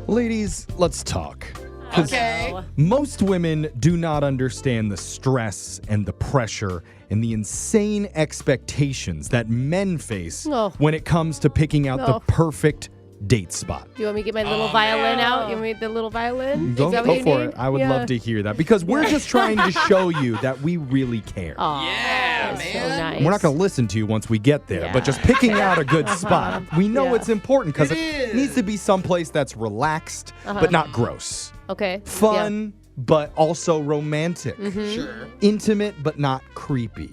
Ladies, let's talk. Okay. Most women do not understand the stress and the pressure and the insane expectations that men face when it comes to picking out the perfect date spot. Do you want me to get my little violin out? You want me the little violin? Go what you for need? it. I would love to hear that because we're just trying to show you that we really care. Yeah, man. So nice. We're not going to listen to you once we get there, but just picking out a good spot. We know it's important because it needs to be someplace that's relaxed, but not gross. Okay. Fun, but also romantic. Sure. Intimate, but not creepy.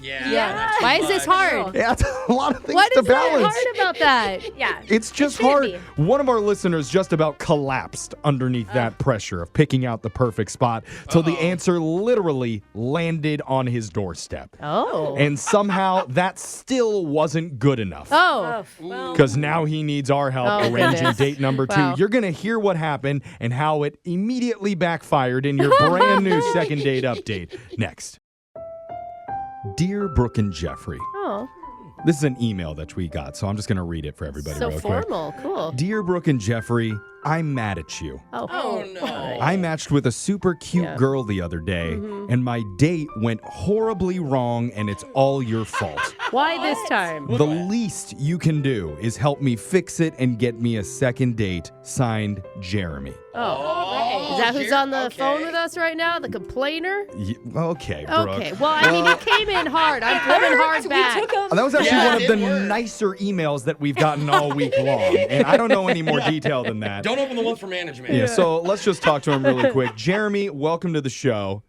Yeah. Why is this hard? Yeah, it's a lot of things What to is balance. so hard about that? Yeah. It's just shouldn't hard. One of our listeners just about collapsed underneath that pressure of picking out the perfect spot till the answer literally landed on his doorstep. Oh. And somehow that still wasn't good enough. Oh. Because now he needs our help arranging goodness. date number 2. Wow. You're going to hear what happened and how it immediately backfired in your brand new second date update. Next. Dear Brooke and Jeffrey. Oh. This is an email that we got, so I'm just going to read it for everybody So real quick. formal. Cool. Dear Brooke and Jeffrey, I'm mad at you. Oh, no. I matched with a super cute girl the other day, and my date went horribly wrong, and it's all your fault. Why this time? The least you can do is help me fix it and get me a second date. Signed, Jeremy. Is that who's on the phone with us right now? The complainer? Okay, Brooke. Okay. Well, I mean, he came in hard. I'm coming hard back. That was actually Yeah, one of it the worked. nicer emails that we've gotten all week long, and I don't know any more detail than that. Don't open the one for management. Yeah, so let's just talk to him really quick. Jeremy, welcome to the show.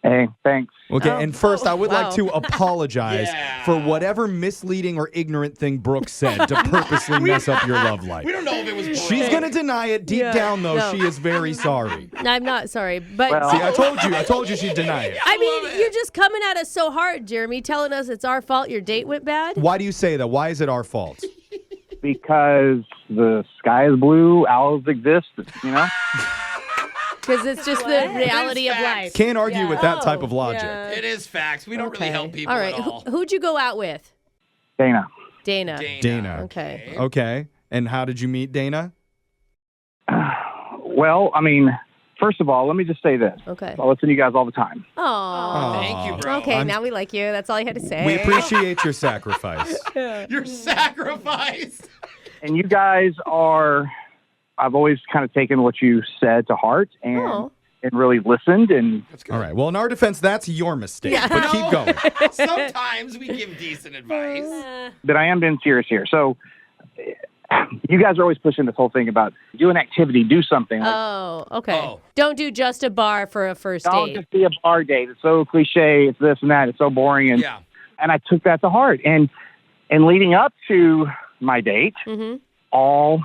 Hey, thanks. Okay, and first, I would like wow. to apologize for whatever misleading or ignorant thing Brooke said to purposely mess up your love life. We don't know if it was Brooke. She's going to deny it. Deep down, though, no. she is very sorry. I'm not sorry, but Well- See, I told you she'd deny it. I mean, you're just coming at us so hard, Jeremy, telling us it's our fault your date went bad. Why do you say that? Why is it our fault? Because the sky is blue, owls exist, you know? Because it's just the reality of It's life. Can't argue with that type Oh, of logic. yeah. It is facts. We don't really help people All right. at all. Who'd you go out with? Dana. Dana. Dana. Okay. Okay. And how did you meet Dana? Well, I mean, first of all, let me just say this. Okay. I listen to you guys all the time. Oh. Thank you, bro. Okay, now we like you. That's all you had to say. We appreciate your sacrifice. You're sacrificed. And you guys are, I've always kind of taken what you said to heart and really listened. And That's good. All right. Well, in our defense, that's your mistake. But keep going. Sometimes we give decent advice. but I am being serious here. So you guys are always pushing this whole thing about do an activity, do something. Like, Oh, okay. Oh. Don't do just a bar for a first don't date. just be a bar date. It's so cliche. It's this and that. It's so boring. And Yeah. and I took that to heart. And leading up to my date, all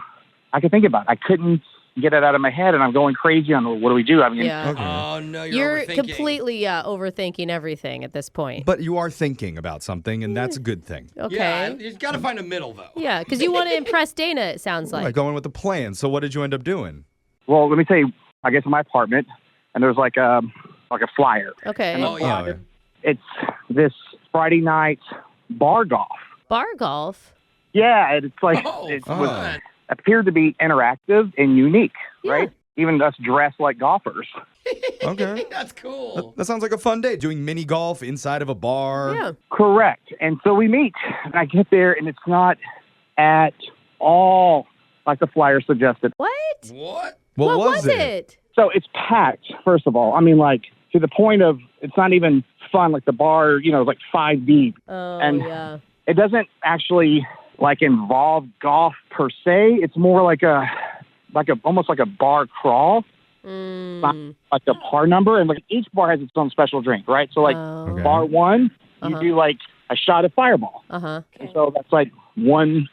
I could think about, I couldn't get it out of my head, and I'm going crazy on what do we do? I mean, Yeah. Okay. Oh, no, You're overthinking. completely overthinking everything at this point. But you are thinking about something, and that's a good thing. Yeah, Okay. you got to find a middle, though. Yeah, because you want to impress Dana, it sounds Like like. going with the plan. So what did you end up doing? well, let me tell you, I get to my apartment, and there's like a flyer. Okay. Oh, yeah. yeah. It's this Friday night bar golf. Bar golf? Yeah, it's like Oh, it fun. was, appeared to be interactive and unique, right? Even us dressed like golfers. Okay. That's cool. That sounds like a fun day, doing mini golf inside of a bar. Yeah. Correct. And so we meet, and I get there, and it's not at all like the flyer suggested. What? What? What was it? So it's packed, first of all. I mean, like, to the point of it's not even fun. Like, the bar, you know, is like 5 deep. Oh, And- yeah. It doesn't actually, like, involve golf per se. It's more like almost like a bar crawl. Not like the par number. And, like, each bar has its own special drink, right? So, like, Okay. bar 1, you do, like, a shot of Fireball. Uh-huh. And so that's, like, one,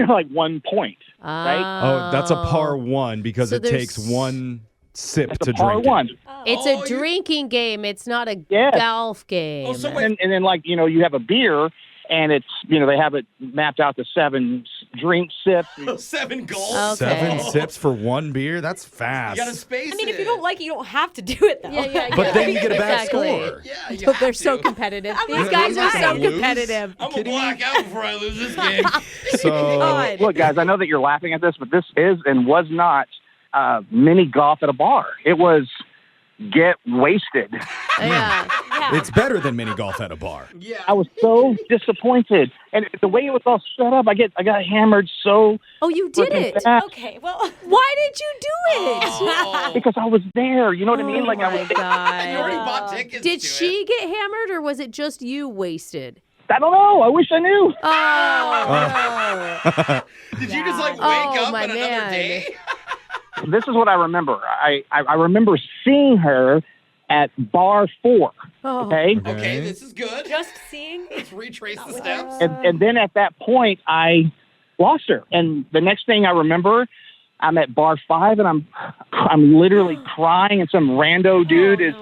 like, 1 point. Right? Oh, that's a par 1 because So it takes there's- one sip It's to a par drink 1. it. It's Oh, a drinking game. It's not a Yes. golf game. Oh, so wait. And then, like, you know, you have a beer, and it's, you know, they have it mapped out to 7 drink sips. 7 goals. Okay. 7 sips for 1 beer? That's fast. You got to space I mean, if it. you don't like it, you don't have to do it, though. Yeah. But then you get a bad Exactly. score. Yeah, you They're have so to. competitive. These Yeah, guys you're are not so gonna lose. competitive. I'm going to black out before I lose this game. So, God. Look, guys, I know that you're laughing at this, but this is and was not mini golf at a bar. It was get wasted. Yeah. It's better than mini golf at a bar. Yeah. I was so disappointed, and the way it was all set up, I got hammered so. Oh, you did it. fast Okay, well, Why did you do it? Oh. because I was there. You know what I mean? Like I my was. You already God. bought tickets Did to she it. get hammered or was it just you wasted? I don't know. I wish I knew. Oh, Did you just like wake Oh, up my on another man. day? This is what I remember. I remember seeing her at bar 4. Oh. Okay. Okay, this is good. just seeing. Let's retrace the steps. And then at that point, I lost her. And the next thing I remember, I'm at bar 5, and I'm literally crying, and some rando dude is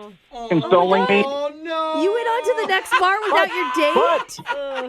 consoling me. Oh no! You went on to the next bar without your date?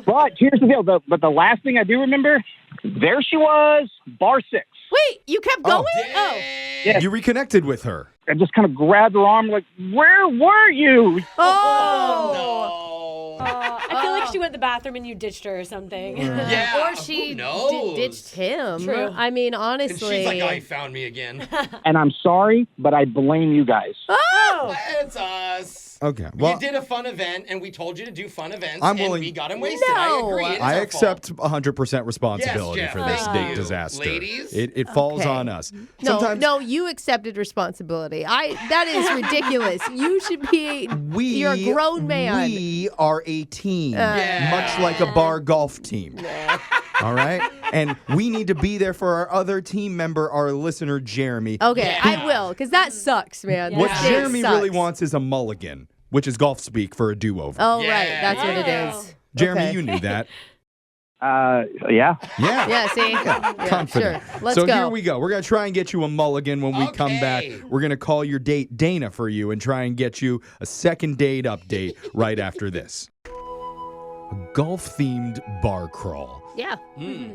But here's the deal. But the last thing I do remember, there she was, bar 6. Wait, you kept going? Dang. Yeah. You reconnected with her. I just kind of grabbed her arm, like, where were you? Oh. No. I feel like she went to the bathroom and you ditched her or something. Yeah. Or she who knows? ditched him. True. I mean, And honestly. she's like, "Oh, he found me again." And I'm sorry, but I blame you guys. Oh! It's us. Okay. You Well, did a fun event, and we told you to do fun events, I'm and willing- we got him wasted. No. I agree. It is I our accept fault. 100% responsibility Yes, for Jeff, this thank date you. disaster. Ladies? It falls Okay. on us. No, Sometimes no, you accepted responsibility. That is ridiculous. You should be. You're a grown man. We are a team, Yeah. much like a bar golf team. All right? And we need to be there for our other team member, our listener, Jeremy. Okay, Yeah. I will, because that sucks, man. What This date Jeremy really sucks. wants is a mulligan, which is golf speak for a do-over. Oh, Yeah. right. That's what it Yeah. is. Jeremy, okay. you knew that. Yeah. Yeah. Yeah, see? Yeah, Confident. sure. Let's so go. here we go. We're going to try and get you a mulligan when we come back. Okay. We're going to call your date Dana for you and try and get you a second date update right after this. A golf-themed bar crawl. Yeah.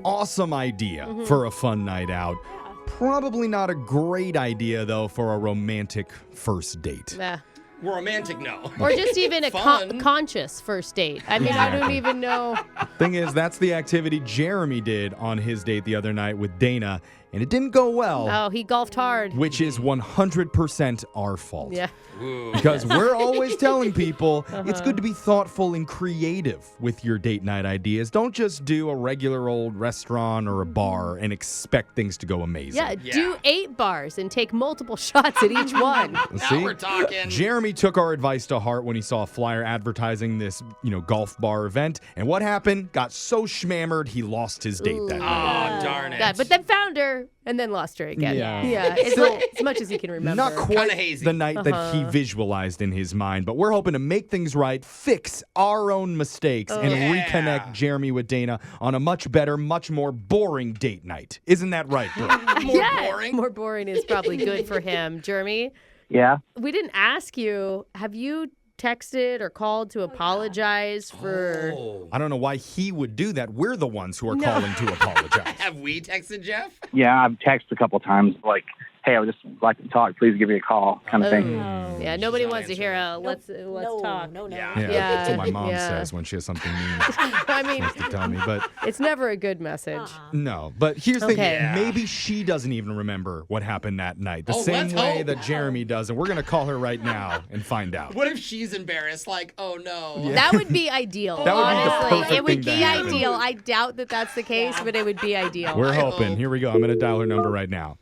Awesome idea for a fun night out. Probably not a great idea, though, for a romantic first date. Yeah. Romantic, no. Or just even a Fun. conscious first date. I mean, I don't even know. Thing is, that's the activity Jeremy did on his date the other night with Dana, and it didn't go well, Oh, he golfed hard. which is 100% our fault. Yeah. Ooh. Because we're always telling people Uh-huh. it's good to be thoughtful and creative with your date night ideas. Don't just do a regular old restaurant or a bar and expect things to go amazing. Yeah, Yeah. do 8 bars and take multiple shots at each one. Now we're talking. Jeremy took our advice to heart when he saw a flyer advertising this, golf bar event. And what happened? Got so schmammered, he lost his date that night. Oh, darn it. God, but then found her and then lost her again. Yeah. As much as he can remember. Not quite Kinda hazy. the night that he visualized in his mind, but we're hoping to make things right, fix our own mistakes, and Yeah. reconnect Jeremy with Dana on a much better, much more boring date night. Isn't that right, Brooke? More Yeah, boring. more boring is probably good for him. Jeremy, Yeah. we didn't ask you, have you texted or called to apologize for... Oh. I don't know why he would do that. We're the ones who are calling to apologize. Have we texted Jeff? Yeah, I've texted a couple times, like, hey, I would just like to talk. Please give me a call, kind of thing. Yeah, nobody not wants to hear a let's talk. No. Yeah. Yeah, Yeah, that's what my mom yeah. says when she has something mean I mean, to tell me. But it's never a good message. no, but here's the thing. Okay. Yeah. Maybe she doesn't even remember what happened that night. The Oh, same let's way hope. that Jeremy does. And we're going to call her right now and find out. What if she's embarrassed? Like, oh no. That would be ideal. That would be the honestly. perfect It would thing be to happen. ideal. I doubt that that's the case, but it would be ideal. We're I hoping. hope. Here we go. I'm going to dial her number right now.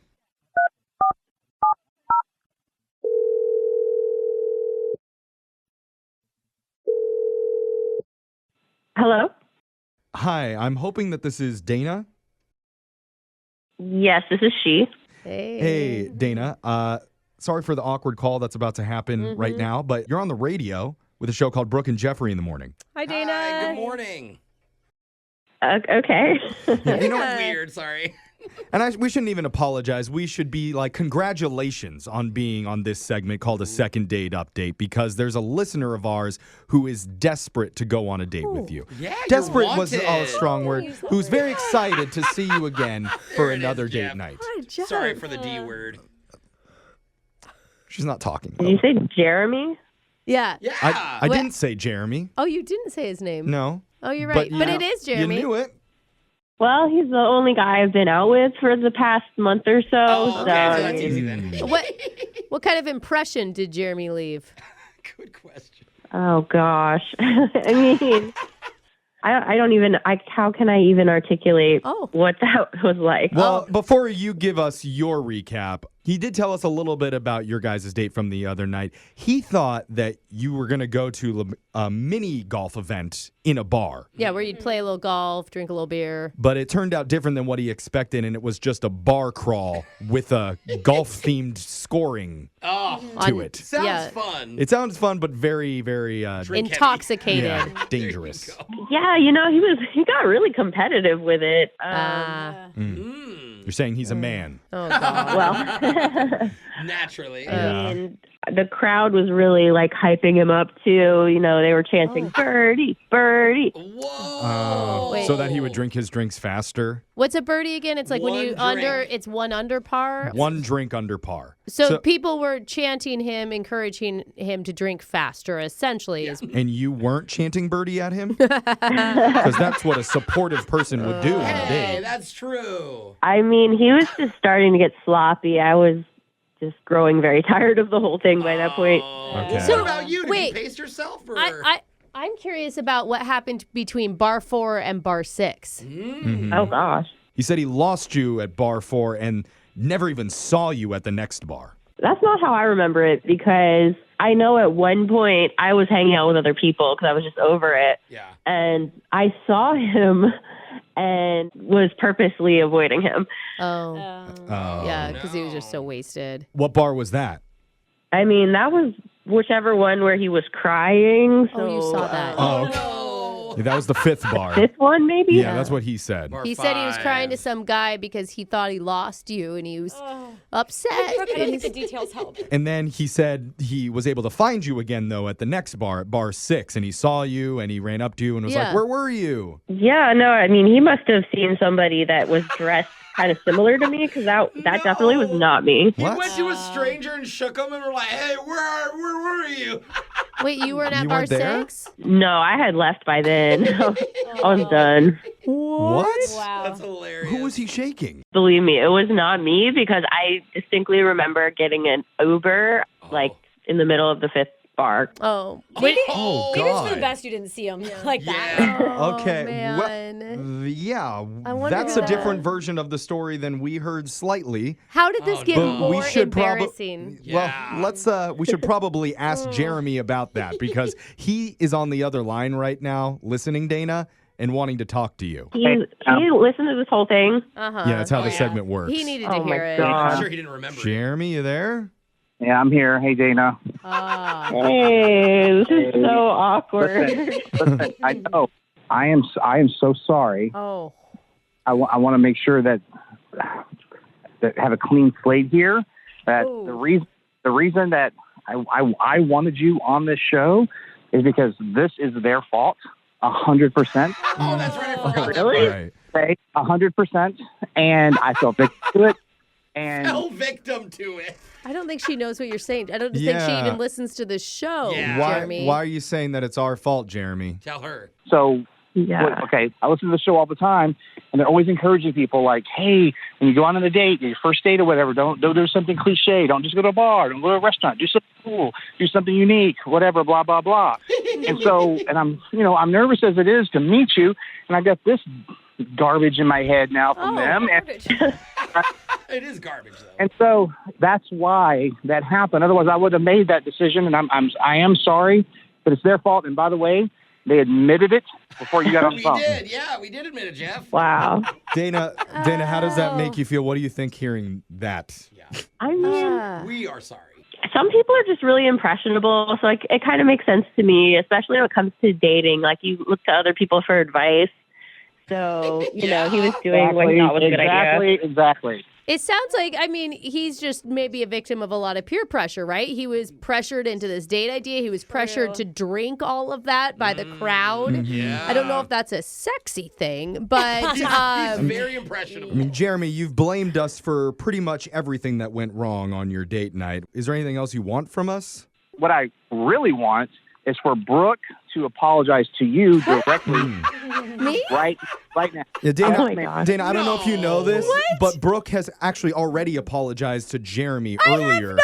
Hello? Hi, I'm hoping that this is Dana. Yes, this is she. Hey, Dana. Sorry for the awkward call that's about to happen right now, but you're on the radio with a show called Brooke and Jeffrey in the morning. Hi, Dana. Hi, good morning. Okay. You know, Weird, sorry. and we shouldn't even apologize. We should be like, congratulations on being on this segment called a second date update, because there's a listener of ours who is desperate to go on a date with you. Yeah, you're Desperate was wanted. a strong word. Who's very excited to see you again for There it is, another date Jeff. night. Hi, Jeff. Sorry for the D word. She's not talking. Did you say Jeremy? Yeah. Yeah. I didn't say Jeremy. Oh, you didn't say his name. No. Oh, you're right. But it is Jeremy. You knew it. Well, he's the only guy I've been out with for the past month or so. Oh, okay, so so that's easy then. What kind of impression did Jeremy leave? Good question. oh gosh, I mean, I don't even. How can I even articulate what that was like? Well, before you give us your recap, he did tell us a little bit about your guys' date from the other night. He thought that you were going to go to a mini golf event in a bar. Yeah, where you'd play a little golf, drink a little beer. But it turned out different than what he expected, and it was just a bar crawl with a golf-themed scoring to it. Sounds fun. It sounds fun, but very, very intoxicated. Dangerous. Yeah, he got really competitive with it. You're saying he's a man. Oh, God. Well, naturally. And the crowd was really like hyping him up too. They were chanting birdie, birdie. Whoa. So that he would drink his drinks faster. What's a birdie again? It's like when you drink. it's one under par. One drink under par. So people were chanting him, encouraging him to drink faster, essentially. And you weren't chanting birdie at him? Because that's what a supportive person would do on a date. Hey, that's true. I mean, he was just starting to get sloppy. I was just growing very tired of the whole thing by that point. Okay. So, what about you? Did wait, you pace yourself? Or? I'm curious about what happened between bar 4 and bar 6. Oh, gosh. He said he lost you at bar 4 and never even saw you at the next bar. That's not how I remember it, because I know at one point I was hanging out with other people because I was just over it. Yeah. And I saw him and was purposely avoiding him. Yeah, because he was just so wasted. What bar was that? I mean, that was whichever one where he was crying. So, You saw that. Oh, okay. Yeah, that was the 5th bar. This one, maybe? Yeah, that's what he said. Bar He said he was 5. crying to some guy because he thought he lost you, and he was upset. Brooke, I don't think the details help. And then he said he was able to find you again, though, at the next bar, at bar 6. And he saw you, and he ran up to you and was like, where were you? Yeah, no, I mean, he must have seen somebody that was dressed kind of similar to me, because that definitely was not me. He went to a stranger and shook him and were like, hey, where were you? Wait, you weren't at You bar weren't there? 6? No, I had left by then. I was done. What? Wow. That's hilarious. Who was he shaking? Believe me, it was not me, because I distinctly remember getting an Uber, like, in the middle of the 5th bar. Oh. Maybe, Oh, maybe it's for God. the best you didn't see him like that. Okay. Man. Yeah, wonder that's who a that different was. version of the story than we heard slightly. How did this get But more we should embarrassing? Well, we should probably ask Jeremy about that, because he is on the other line right now listening, Dana, and wanting to talk to you. He listened to this whole thing. Uh-huh. Yeah, that's how the segment works. He needed to Oh, my hear it. God. I'm sure he didn't remember. Jeremy, you there? Yeah, I'm here. Hey, Dana. Hey, this is so awkward. Listen, I know. I am so sorry. Oh. I want to make sure that have a clean slate here. That the reason that I wanted you on this show is because this is their fault, 100%. Oh, that's right. I forgot that Really? part. Right. 100%. And I felt victim to it. And Fell victim to it. I don't think she knows what you're saying. I don't think she Yeah. even listens to the show, Yeah. Jeremy. Why are you saying that it's our fault, Jeremy? Tell her. so, Yeah. okay, I listen to the show all the time, and they're always encouraging people like, hey, when you go on a date, your first date or whatever, don't do something cliche. Don't just go to a bar. Don't go to a restaurant. Do something cool. Do something unique, whatever, blah, blah, blah. And so, and I'm nervous as it is to meet you, and I got this garbage in my head now from them. It is garbage, though. And so that's why that happened. Otherwise, I would have made that decision, and I am sorry, but it's their fault. And by the way, they admitted it before you got on the We phone. did. Yeah, we did admit it, Jeff. Wow. Dana, how does that make you feel? What do you think hearing that? Yeah. I mean, We are sorry. some people are just really impressionable, so it kind of makes sense to me, especially when it comes to dating. Like, you look to other people for advice. So, he was doing what he thought was a good idea. Exactly. It sounds like, he's just maybe a victim of a lot of peer pressure, right? He was pressured into this date idea. He was pressured to drink all of that by the crowd. Yeah. I don't know if that's a sexy thing, but He's very impressionable. I mean, Jeremy, you've blamed us for pretty much everything that went wrong on your date night. Is there anything else you want from us? What I really want is for Brooke to apologize to you directly. Me? Right now. Yeah, Dana, Oh my gosh. Dana, I don't know if you know this, but Brooke has actually already apologized to Jeremy earlier.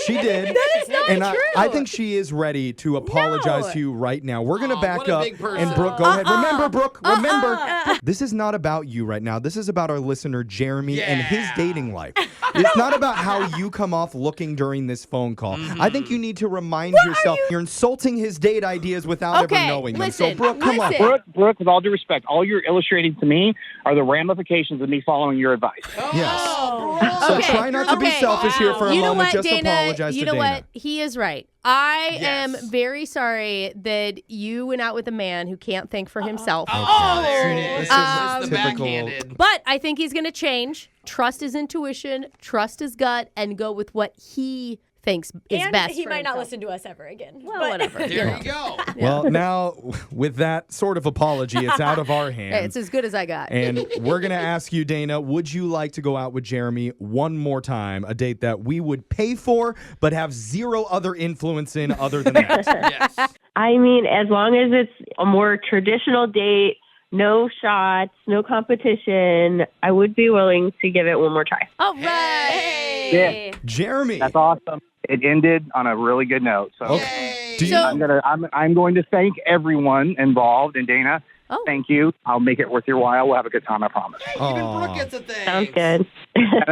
She did. That is not and true. I think she is ready to apologize to you right now. We're going to back what a up. big person. And Brooke, go ahead. Remember, Brooke, remember. This is not about you right now. This is about our listener, Jeremy, and his dating life. It's not about how you come off looking during this phone call. I think you need to remind yourself you're insulting his date ideas without ever knowing them. So, Brooke, come on. Brooke, with all due respect, all you're illustrating to me are the ramifications of me following your advice. Yes. So try not to be selfish here for a moment. Just apologize to Dana. You know what? He is right. I am very sorry that you went out with a man who can't think for himself. There it is. This is the typical. backhanded. But I think he's going to change, trust his intuition, trust his gut, and go with what he thinks is And best he for might not himself. listen to us ever again. Well, But- whatever. There you go. Well, now, with that sort of apology, it's out of our Hey, hands. it's as good as I got. And we're going to ask you, Dana, would you like to go out with Jeremy one more time? A date that we would pay for, but have zero other influence in other than that. Yes. I mean, as long as it's a more traditional date, no shots, no competition, I would be willing to give it one more try. All right. Yeah. Jeremy. That's awesome. It ended on a really good note. So Okay. Do you, So- I'm going to thank everyone involved, and Dana, thank you. I'll make it worth your while. We'll have a good time, I promise. Even Brooke gets a thing. Sounds good. And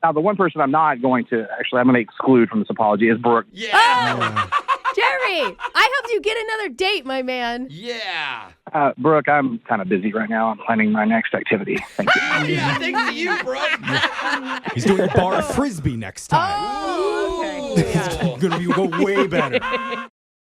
now, the one person I'm not going to I'm going to exclude from this apology is Brooke. Yeah. Jerry, I helped you get another date, my man. Yeah. Brooke, I'm kind of busy right now. I'm planning my next activity. Thank you. Yeah, thanks to you, Brooke. he's doing bar frisbee next time. Oh, It's going to go way better.